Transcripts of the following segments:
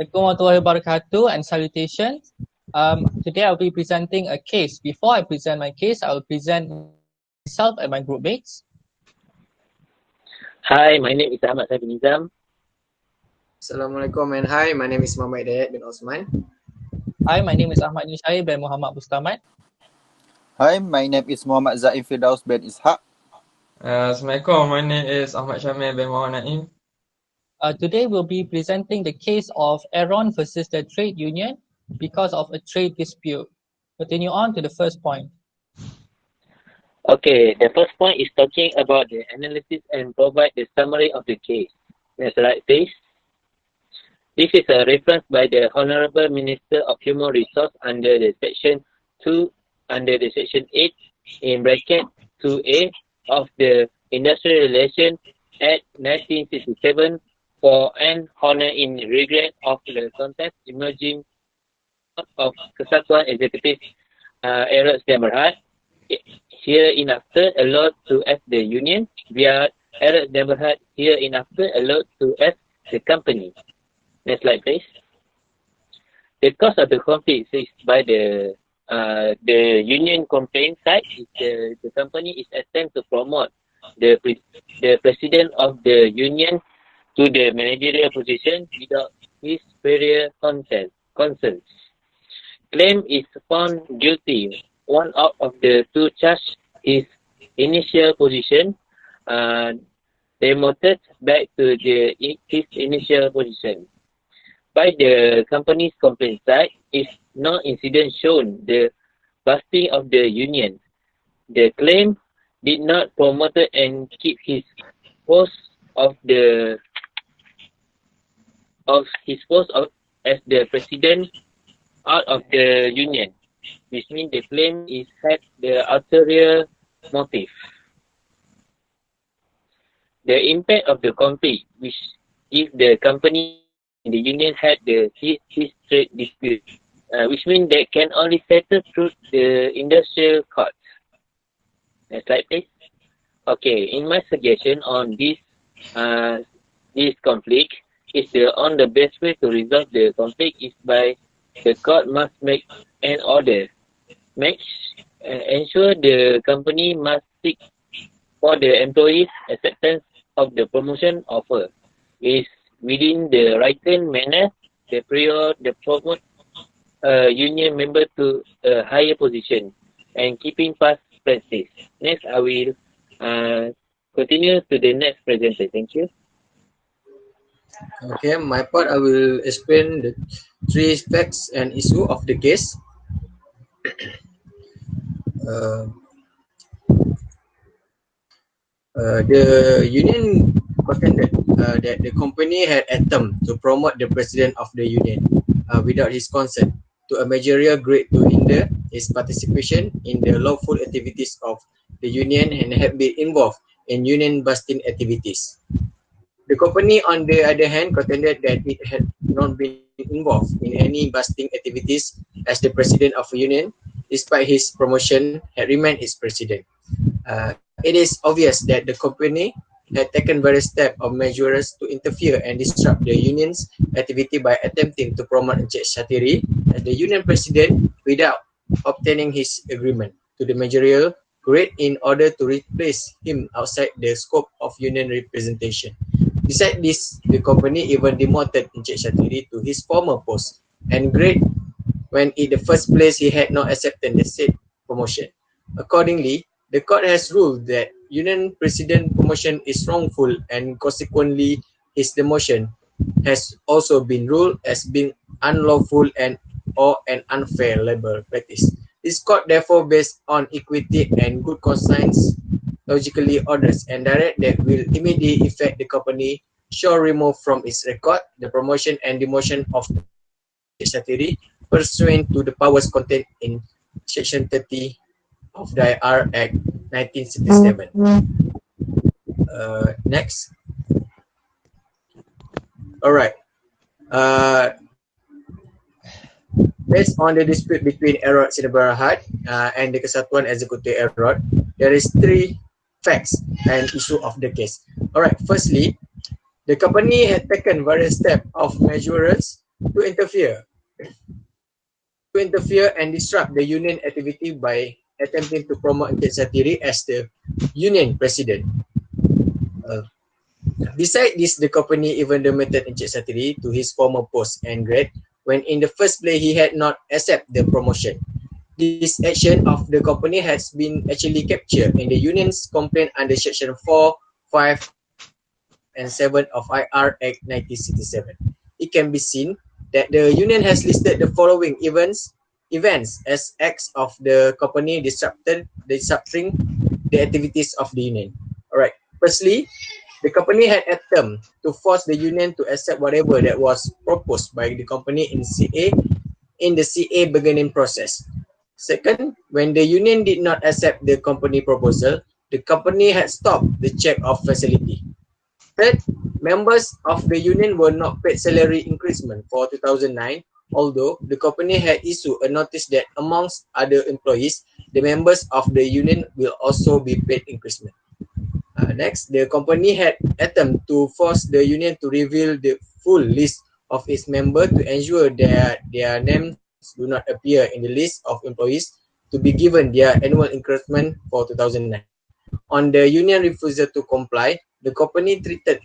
Assalamualaikum warahmatullahi wabarakatuh and salutations. Today I'll be presenting a case. Before I present my case, I will present myself and my group mates. Hi, my name is Ahmad Saifulnizam. Assalamualaikum and hi, my name is Muhammad Hidayat bin Othman. Hi, my name is Ahmad Nushair bin Muhammad Bustaman. Hi, my name is Muhammad Zaim Firdaus bin Ishak. Assalamualaikum, my name is Ahmad Syamil bin Naim. Today we'll be presenting the case of Aaron versus the trade union because of a trade dispute. Continue on to the first point. Okay, the first point is talking about the analysis and provide the summary of the case. Next slide, please. This is a reference by the Honorable Minister of Human Resource under the Section 2, under the Section 8, in bracket 2A of the Industrial Relations Act 1967 for an honor in regard of the contest emerging of Kesatuan Eksekutif Airod SDN hereinafter allowed to as the union via Airod SDN hereinafter allowed to as the company. Next slide, please. The cause of the conflict is by the union complaint side is the company is attempt to promote the president of the union to the managerial position without his prior consent. Claim is found guilty. One out of the two charged his initial position demoted back to his initial position. By the company's complaint side, is no incident shown the busting of the union. The claim did not promote and keep his post as the president out of the union, which means the claim is had the ulterior motive. The impact of the conflict, which if the company and the union had his trade dispute, which means they can only settle through the industrial court. Next slide, please. Okay, in my suggestion on this conflict is on the best way to resolve the conflict is by the court must make an order, ensure the company must seek for the employees acceptance of the promotion offer is within the written manner. The promote union member to a higher position and keeping past practice. Next, I will continue to the next presenter. Thank you. Okay, my part I will explain the three facts and issue of the case. The union contended that the company had attempted to promote the president of the union without his consent to a managerial grade to hinder his participation in the lawful activities of the union and had been involved in union busting activities. The company, on the other hand, contended that it had not been involved in any busting activities as the president of a union, despite his promotion, had remained its president. It is obvious that the company had taken various steps of measures to interfere and disrupt the union's activity by attempting to promote Encik Shatiri as the union president without obtaining his agreement to the managerial grade in order to replace him outside the scope of union representation. Besides this, the company even demoted Encik Shatiri to his former post and grade when in the first place he had not accepted the said promotion. Accordingly, the court has ruled that union president promotion is wrongful and consequently his demotion has also been ruled as being unlawful and or an unfair labor practice. This court therefore, based on equity and good conscience, logically orders and direct that will immediately affect the company shall remove from its record the promotion and demotion of Shatiri pursuant to the powers contained in Section 30 of the IR Act 1967. Next. Alright. Based on the dispute between Airod Sdn Bhd and the Kesatuan Eksekutif Airod, there is three facts and issue of the case. Alright, firstly, the company had taken various steps of measures to interfere and disrupt the union activity by attempting to promote Encik Satiri as the union president. Besides this, the company even demoted Encik Satiri to his former post and grade when in the first place he had not accepted the promotion. This action of the company has been actually captured in the union's complaint under section 4, 5 and 7 of IR Act 1967. It can be seen that the union has listed the following events as acts of the company disrupting the activities of the union. Alright. Firstly, the company had attempted to force the union to accept whatever that was proposed by the company in the CA bargaining process. Second, when the union did not accept the company proposal, the company had stopped the check of facility. Third, members of the union were not paid salary increment for 2009, although the company had issued a notice that amongst other employees, the members of the union will also be paid increment. Next, the company had attempted to force the union to reveal the full list of its members to ensure that their names do not appear in the list of employees to be given their annual increment for 2009. On the union refusal to comply, the company threatened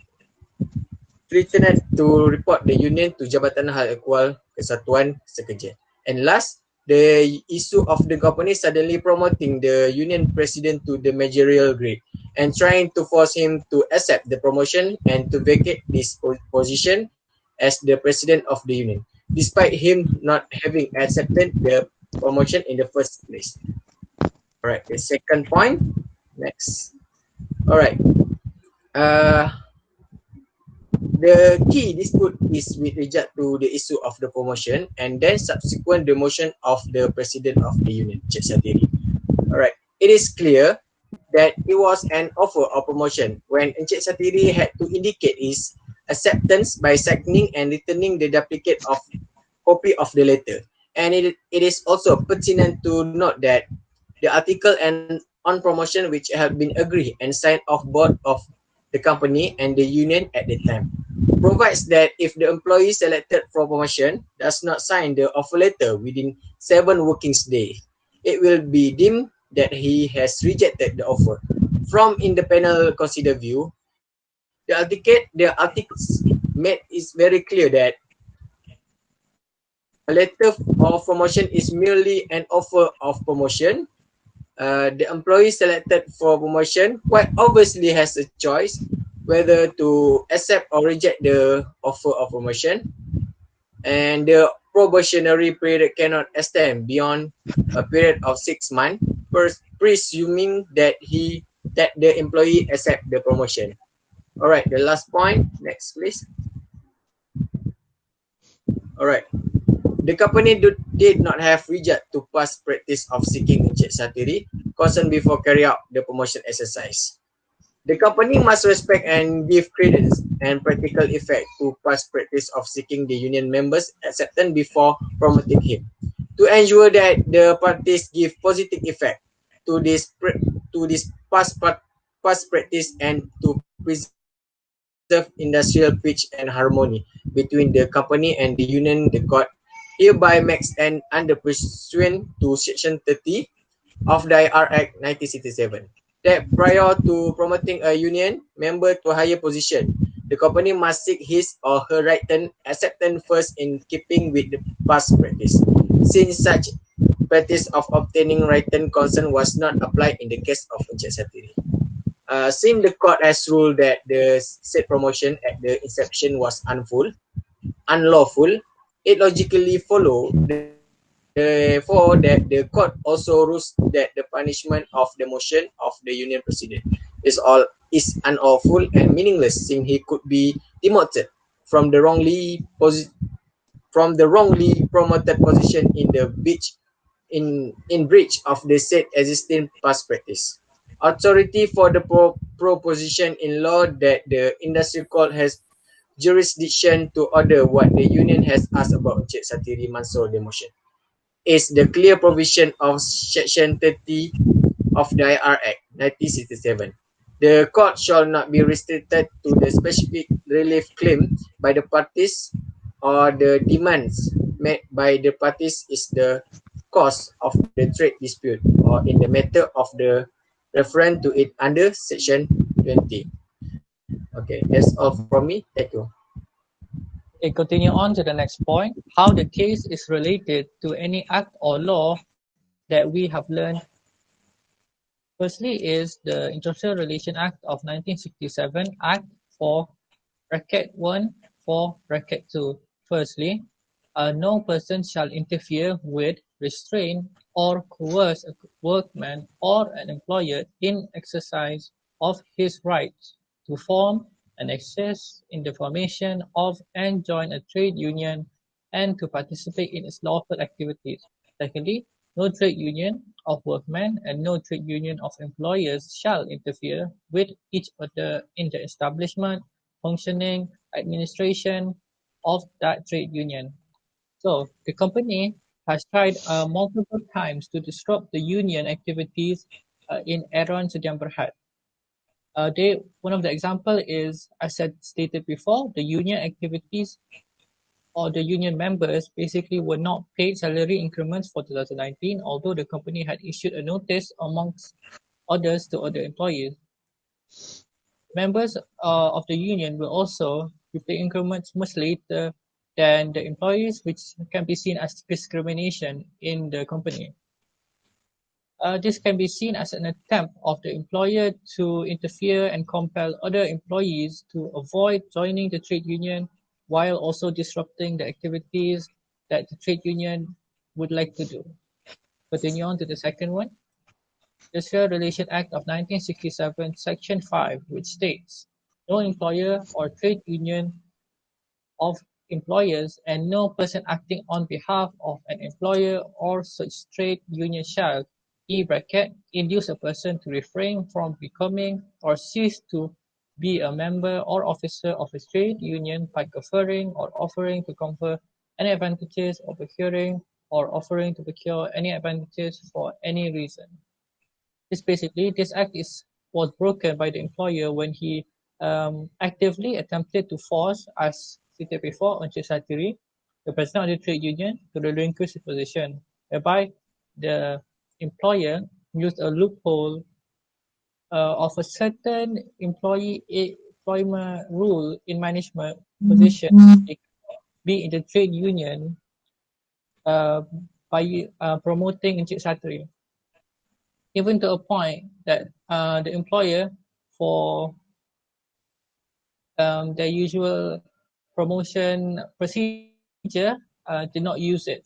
to report the union to Jabatan Hal Ehwal Kesatuan Sekerja. And last, the issue of the company suddenly promoting the union president to the managerial grade and trying to force him to accept the promotion and to vacate this position as the president of the union, despite him not having accepted the promotion in the first place. Alright, the second point. Next. Alright. The key dispute is with regard to the issue of the promotion and then subsequent demotion of the president of the union, Encik Satiri. Alright, it is clear that it was an offer of promotion when Encik Satiri had to indicate his acceptance by signing and returning the duplicate of copy of the letter. And it is also pertinent to note that the article and on promotion which had been agreed and signed off board of the company and the union at the time provides that if the employee selected for promotion does not sign the offer letter within 7 working days, it will be deemed that he has rejected the offer. From in the panel consider view, the articles made is very clear that a letter of promotion is merely an offer of promotion. The employee selected for promotion quite obviously has a choice whether to accept or reject the offer of promotion, and the probationary period cannot extend beyond a period of 6 months, presuming that the employee accept the promotion. Alright, the last point. Next, please. Alright. The company did not have regard to past practice of seeking Encik Satiri concerned before carry out the promotion exercise. The company must respect and give credence and practical effect to past practice of seeking the union members' acceptance before promoting him. To ensure that the parties give positive effect to this past practice and to preserve industrial peace and harmony between the company and the union, the court hereby makes an under pursuant to section 30 of the IR Act 1967 that prior to promoting a union member to a higher position, the company must seek his or her written acceptance first in keeping with the past practice. Since such practice of obtaining written consent was not applied in the case of Encik Satiri. Since the court has ruled that the said promotion at the inception was unlawful, it logically follows therefore that the court also rules that the punishment of the motion of the union president is unlawful and meaningless, since he could be demoted from the wrongly promoted position in the breach of the said existing past practice. Authority for the proposition in law that the industry court has jurisdiction to order what the union has asked about Encik Satiri Mansur demotion is the clear provision of section 30 of the IR Act 1967. The court shall not be restricted to the specific relief claim by the parties or the demands made by the parties is the cause of the trade dispute, or in the matter of the reference to it under section 20. Okay, that's all from me. Thank you. Okay, continue on to the next point. How the case is related to any act or law that we have learned. Firstly is the International Relation Act of 1967, Act for Bracket 1 for Bracket 2. Firstly, no person shall interfere with, restrain, or coerce a workman or an employer in exercise of his rights to form and access in the formation of and join a trade union and to participate in its lawful activities. Secondly, no trade union of workmen and no trade union of employers shall interfere with each other in the establishment, functioning, administration of that trade union. So the company has tried multiple times to disrupt the union activities in Aaron Sediam Berhad. One of the example is, as I stated before, the union activities or the union members basically were not paid salary increments for 2019, although the company had issued a notice amongst others to other employees. Members of the union will also receive increments much later than the employees, which can be seen as discrimination in the company. This can be seen as an attempt of the employer to interfere and compel other employees to avoid joining the trade union while also disrupting the activities that the trade union would like to do. Continue on to the second one. The Fair Relation Act of 1967, Section 5, which states, no employer or trade union of employers and no person acting on behalf of an employer or such trade union shall induce a person to refrain from becoming or cease to be a member or officer of a trade union by conferring or offering to confer any advantages or procuring or offering to procure any advantages for any reason. This act was broken by the employer when he actively attempted to force, as stated before, Encik Satiri, the president of the trade union, to relinquish his position, whereby the employer used a loophole of a certain employment rule in management position be in the trade union by promoting Encik Satiri. Even to a point that the employer, for their usual promotion procedure, did not use it.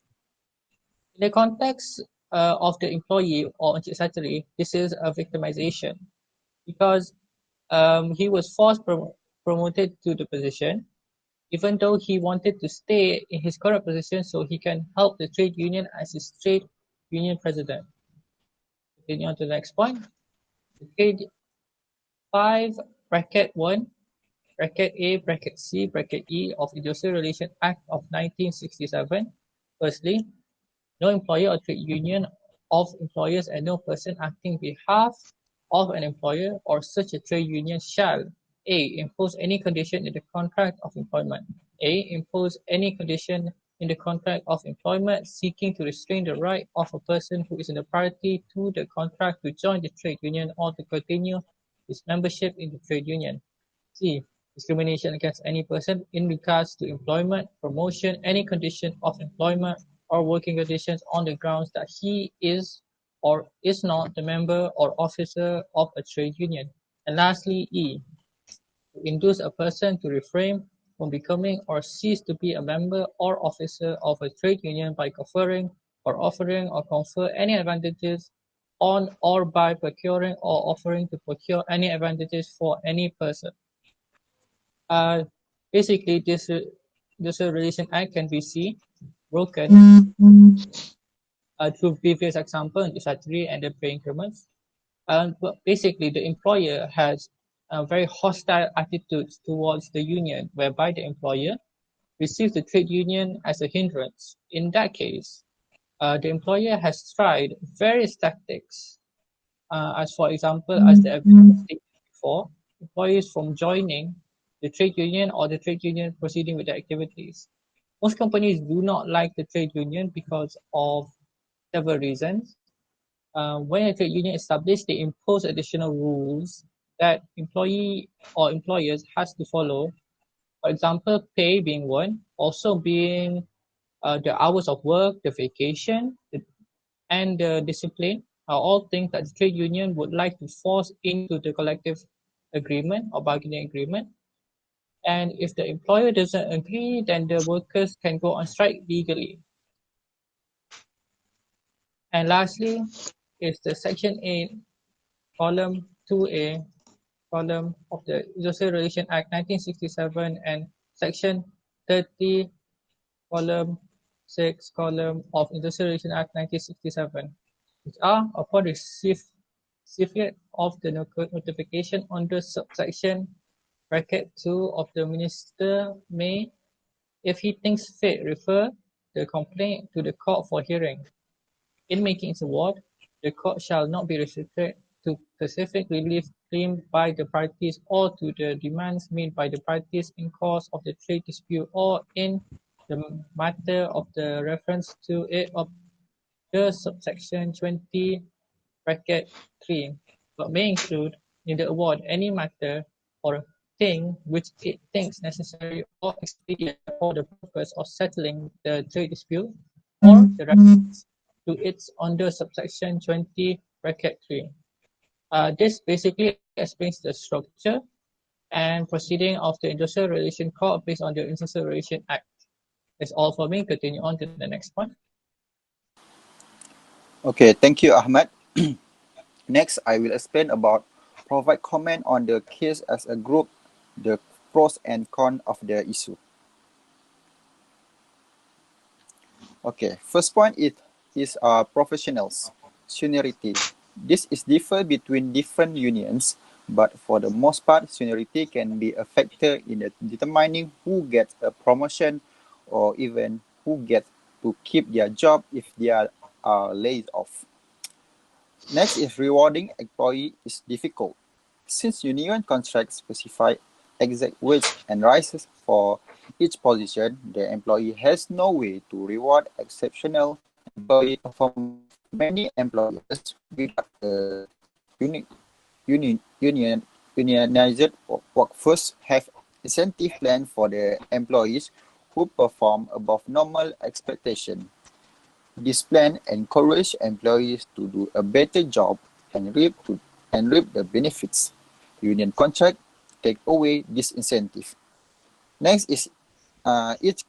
In the context of the employee or Encik Satiri, this is a victimization because he was promoted to the position, even though he wanted to stay in his current position so he can help the trade union as his trade union president. Continue on to the next point. Trade 5, bracket 1, bracket A, bracket C, bracket E of Industrial Relations Act of 1967. Firstly, no employer or trade union of employers and no person acting behalf of an employer or such a trade union shall A. Impose any condition in the contract of employment. A. Impose any condition in the contract of employment seeking to restrain the right of a person who is in the party to the contract to join the trade union or to continue his membership in the trade union. C. Discrimination against any person in regards to employment, promotion, any condition of employment or working conditions on the grounds that he is or is not the member or officer of a trade union. And lastly, E. To induce a person to refrain from becoming or cease to be a member or officer of a trade union by conferring or offering or confer any advantages on or by procuring or offering to procure any advantages for any person. Uh, Basically, this relation act can be seen broken through previous example in Satri and the pay increments. But basically, the employer has a very hostile attitudes towards the union, whereby the employer receives the trade union as a hindrance. In that case, the employer has tried various tactics, as for example, as the evidence stated before, employees from joining the trade union or the trade union proceeding with the activities. Most companies do not like the trade union because of several reasons. When a trade union is established, they impose additional rules that employee or employers has to follow. For example, pay being one, also being the hours of work, the vacation, and the discipline are all things that the trade union would like to force into the collective agreement or bargaining agreement. And if the employer doesn't agree, then the workers can go on strike legally. And lastly is the Section 8, Column 2A, column of the Industrial Relations Act 1967 and Section 30, column 6, column of Industrial Relations Act 1967, which are upon receipt of the notification under subsection bracket 2 of the minister may, if he thinks fit, refer the complaint to the court for hearing. In making its award, the court shall not be restricted to specific relief claimed by the parties or to the demands made by the parties in course of the trade dispute or in the matter of the reference to it of the subsection 20 bracket 3, but may include in the award any matter or thing which it thinks necessary or expedient for the purpose of settling the trade dispute or the reference to its under subsection 20 bracket 3. This basically explains the structure and proceeding of the Industrial Relations Court based on the Industrial Relations Act. That's all for me. Continue on to the next point. Okay, thank you, Ahmad. Next, I will explain about provide comment on the case as a group, the pros and cons of the issue. Okay, first point is professionals, seniority. This is differ between different unions, but for the most part, seniority can be a factor in determining who gets a promotion or even who gets to keep their job if they are laid off. Next is rewarding employee is difficult. Since union contracts specify exact wage and rises for each position, the employee has no way to reward exceptional employee performance. Many employers without a unionized workforce have incentive plan for the employees who perform above normal expectation. This plan encourages employees to do a better job and reap the benefits. Union contract take away this incentive. Next is it's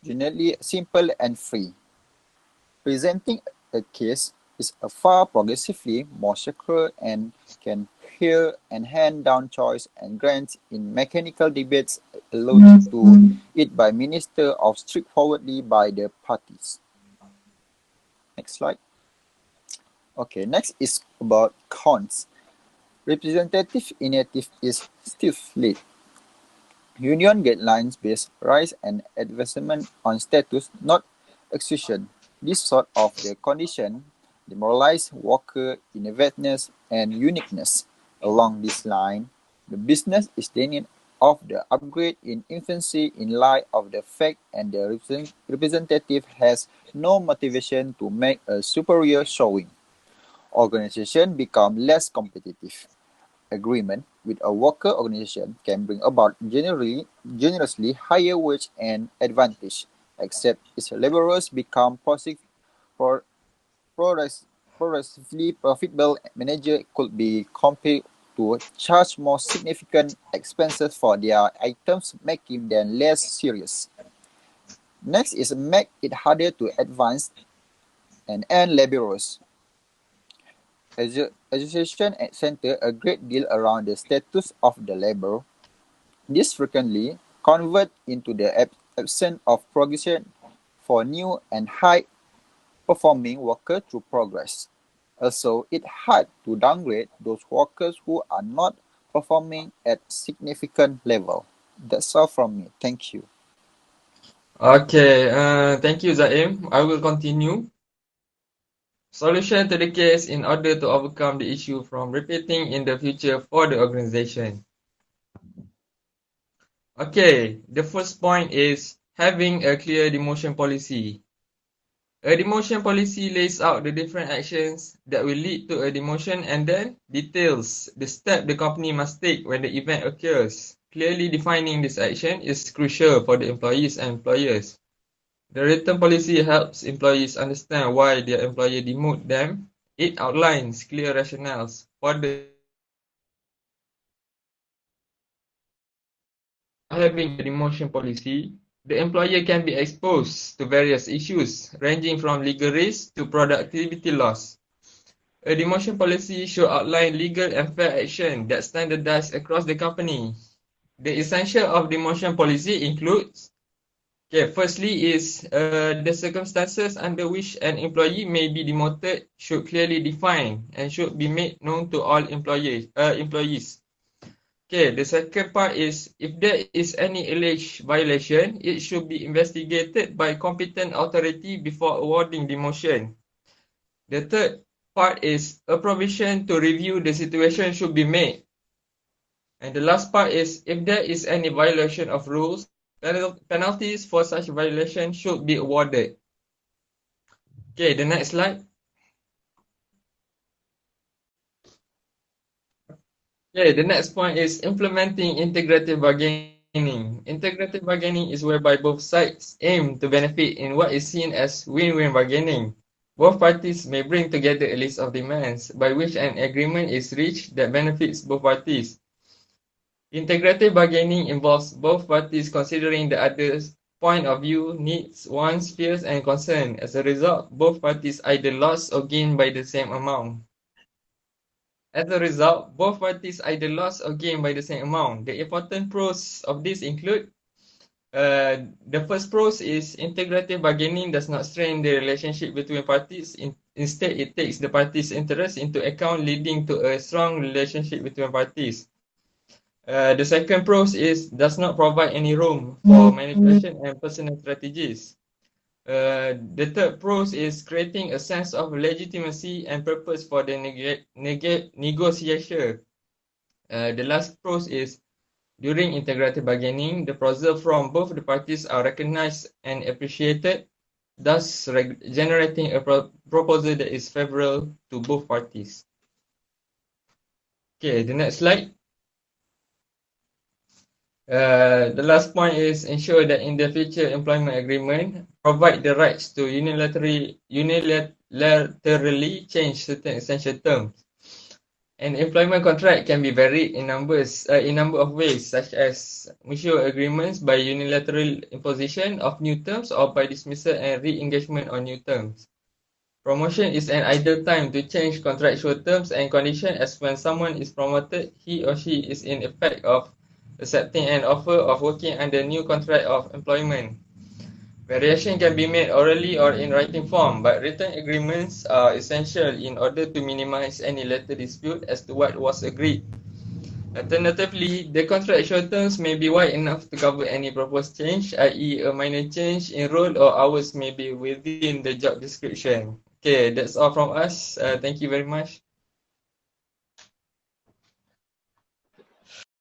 generally simple and free. Presenting a case is a far progressively more secure and can hear and hand down choice and grants in mechanical debates allowed to it by minister or straightforwardly by the parties. Next slide. Okay, next is about cons. Representative initiative is stiff-led. Union guidelines-based rise and advancement on status, not execution. This sort of the condition demoralize worker innovativeness and uniqueness. Along this line, the business is thinking of the upgrade in infancy in light of the fact and the representative has no motivation to make a superior showing. Organization become less competitive. Agreement with a worker organization can bring about generously higher wage and advantage, except its laborers become progressively profitable. Manager could be compelled to charge more significant expenses for their items, making them less serious. Next is make it harder to advance and earn laborers. Association center a great deal around the status of the labor. This frequently convert into the absence of progression for new and high-performing workers to progress. Also, it's hard to downgrade those workers who are not performing at significant level. That's all from me. Thank you. Okay, thank you, Zaim. I will continue. Solution to the case in order to overcome the issue from repeating in the future for the organization. Okay, the first point is having a clear demotion policy. A demotion policy lays out the different actions that will lead to a demotion and then details the step the company must take when the event occurs. Clearly defining this action is crucial for the employees and employers. The written policy helps employees understand why their employer demoted them. It outlines clear rationales for having a demotion policy. The employer can be exposed to various issues, ranging from legal risk to productivity loss. A demotion policy should outline legal and fair action that standardized across the company. The essential of demotion policy includes, firstly is the circumstances under which an employee may be demoted should clearly define and should be made known to all employees. The second part is, if there is any alleged violation, it should be investigated by competent authority before awarding demotion. The third part is, a provision to review the situation should be made. And the last part is, if there is any violation of rules, penalties for such violation should be awarded. Okay, the next slide. Okay, the next point is implementing integrative bargaining. Integrative bargaining is whereby both sides aim to benefit in what is seen as win-win bargaining. Both parties may bring together a list of demands by which an agreement is reached that benefits both parties. Integrative bargaining involves both parties considering the other's point of view, needs, wants, fears, and concerns. As a result, both parties either lost or gain by the same amount. The important pros of this include, the first pros is integrative bargaining does not strain the relationship between parties. Instead, it takes the parties' interests into account, leading to a strong relationship between parties. The second pros is does not provide any room for manipulation and personal strategies. The third pros is creating a sense of legitimacy and purpose for the negotiation. The last pros is, during integrative bargaining, the pros from both the parties are recognized and appreciated, thus generating a proposal that is favorable to both parties. Okay, the next slide. The last point is ensure that in the future employment agreement, provide the rights to unilaterally change certain essential terms. An employment contract can be varied in number of ways, such as mutual agreements by unilateral imposition of new terms or by dismissal and re-engagement on new terms. Promotion is an ideal time to change contractual terms and conditions, as when someone is promoted, he or she is in effect of accepting an offer of working under new contract of employment. Variation can be made orally or in writing form, but written agreements are essential in order to minimize any later dispute as to what was agreed. Alternatively, the contractual terms may be wide enough to cover any proposed change, i.e. a minor change in role or hours may be within the job description. Okay, that's all from us. Thank you very much.